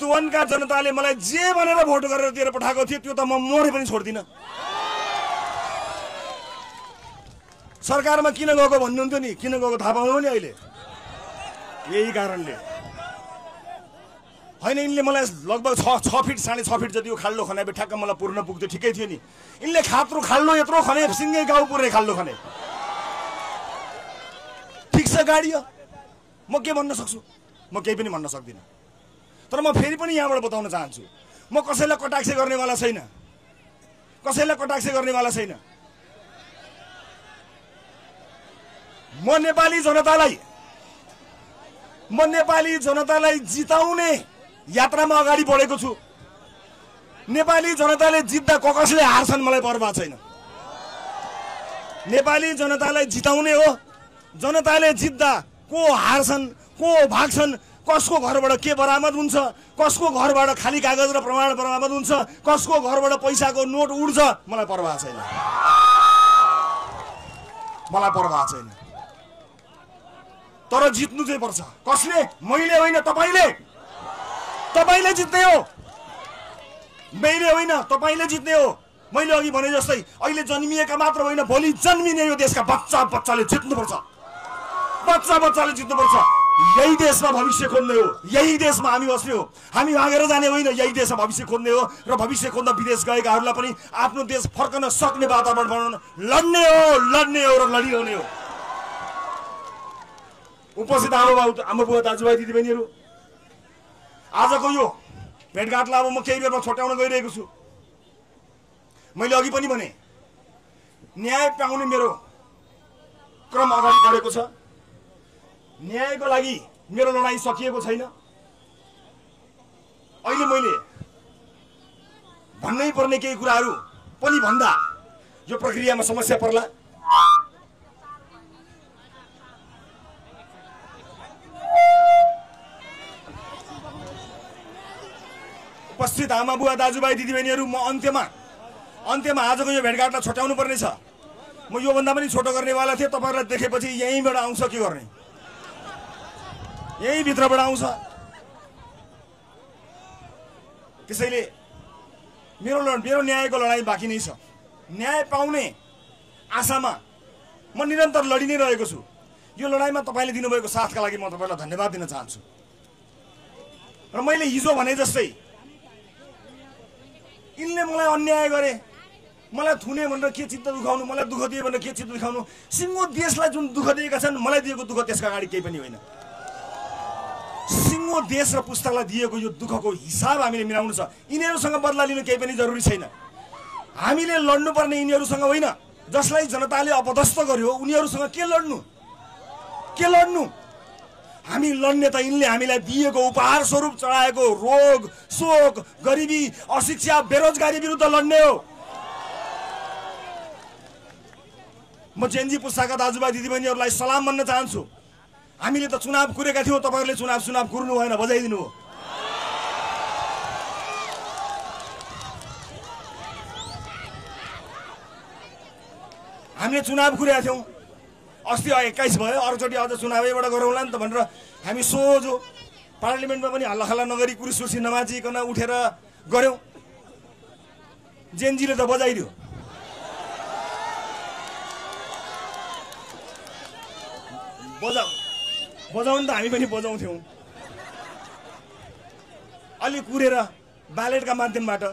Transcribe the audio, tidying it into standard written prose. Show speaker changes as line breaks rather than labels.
चितवनका जनताले मलाई जे भनेर भोट गरेर दिएर पठाएको थियो त्यो त म मरे पनि छोड्दिन। सरकारमा किन गएको भन्नुहुन्थ्यो नि, किन गएको थाहा पाउनु नि अहिले यही कारणले होइन। यिनले मलाई लगभग 6 फिट 6.5 फिट जतिको खाल्डो खनाए ठ्याक्क मलाई पुर्न पुग्थ्यो, ठिकै थियो नि। यिनले खात्रो खाल्डो यत्रो खने, सिङ्गै गाउँ पुर्ने खाल्डो खने। ठिक छ गाडी हो, म के भन्न सक्छु? म केही पनि भन्न सक्दिनँ। तर म फेरि पनि यहाँबाट बताउन चाहन्छु, म कसैलाई कटाक्ष गर्नेवाला छैन, कसैलाई कटाक्ष गर्नेवाला छैन। म नेपाली जनतालाई जिताउने यात्रामा अगाडि बढेको छु। नेपाली जनताले जित्दा कसले हार्छन् मलाई परवाह छैन। नेपाली जनतालाई जिताउने हो। जनताले जित्दा को हार्छन्, को भाग्छन्, कसको घरबाट के बरामद हुन्छ, कसको घरबाट खाली कागज र प्रमाण बरामद हुन्छ, कसको घरबाट पैसाको नोट उड्छ, मलाई परवाह छैन, मलाई परवाह छैन। तर जित्नु चाहिँ पर्छ। कसले? मैले होइन, तपाईले जित्ने हो, मैले होइन, तपाईले जित्ने हो। मैले अघि भने जस्तै अहिले जन्मिएका मात्र होइन, भोलि जन्मिने यो देशका बच्चाले जित्नुपर्छ, बच्चाले जित्नुपर्छ। यही देशमा भविष्य खोज्ने हो, यही देशमा हामी बस्ने हो, हामी भागेर जाने होइन, यही देशमा भविष्य खोज्ने हो। र भविष्य खोज्न विदेश गएकाहरूलाई पनि आफ्नो देश फर्कन सक्ने वातावरण बनाउन लड्ने हो र लडिरहने हो। उपस्थित आमाबुवा दाजुभाइ दिदीबहिनीहरू, आजको यो भेटघाटलाई अब म केही बेरमा छोट्याउन गइरहेको छु। मैले अघि पनि भने न्याय पाउने मेरो क्रम अगाडि बढेको छ। न्यायको लागि मेरो लडाईँ सकिएको छैन। अहिले मैले भन्नै पर्ने केही कुराहरू पनि भन्दा यो प्रक्रियामा समस्या पर्ला। उपस्थित आमाबुवा दाजुभाइ दिदीबहिनीहरू, म अन्त्यमा आजको यो भेटघाटलाई छोट्याउनु पर्ने छ। म योभन्दा पनि छोटो गर्नेवाला थिएँ। तपाईँहरूलाई देखेपछि यहीँबाट आउँछ के गर्ने, यही भित्रबाट आउँछ। त्यसैले मेरो न्यायको लडाईँ बाँकी नै छ। न्याय पाउने आशामा म निरन्तर लडी नै रहेको छु। यो लडाईँमा तपाईँले दिनुभएको साथका लागि म तपाईँलाई धन्यवाद दिन चाहन्छु। र मैले हिजो भने जस्तै यिनले मलाई अन्याय गरे, मलाई थुने भनेर के चित्त दुखाउनु, मलाई दुःख दिए भनेर के चित्त दुखाउनु। सिङ्गो देशलाई जुन दुःख दिएका छन्, मलाई दिएको दुःख त्यसका अगाडि केही पनि होइन। सिङ्गो देश र पुस्तालाई दिएको यो दुःखको हिसाब हामीले मिलाउनु छ। यिनीहरूसँग बदला लिनु केही पनि जरुरी छैन। हामीले लड्नुपर्ने यिनीहरूसँग होइन, जसलाई जनताले अपदस्थ गर्यो उनीहरूसँग के लड्नु? हामी लड्ने त यिनले हामीलाई दिएको उपहार स्वरूप चढाएको रोग, शोक, गरिबी, अशिक्षा, बेरोजगारी विरुद्ध लड्ने हो। म जेनजी पुस्ताका दाजुभाइ दिदीबहिनीहरूलाई सलाम भन्न चाहन्छु। हामीले त चुनाव कुरेका थियौँ, तपाईँहरूले चुनाव कुर्नु भएन, बजाइदिनु हो। हामीले चुनाव कुरेका थियौँ, अस्ति 21 भयो, अर्कोचोटि अझ चुनावैबाट गरौँला नि त भनेर हामी सोझो पार्लिमेन्टमा पनि हल्लाखल्ला नगरी कुर्सी नमाचिकन उठेर गऱ्यौँ। जेनजीले त बजाइदियो। बजाउनु त हामी पनि बजाउँथ्यौँ। अलि कुरेर ब्यालेटका माध्यमबाट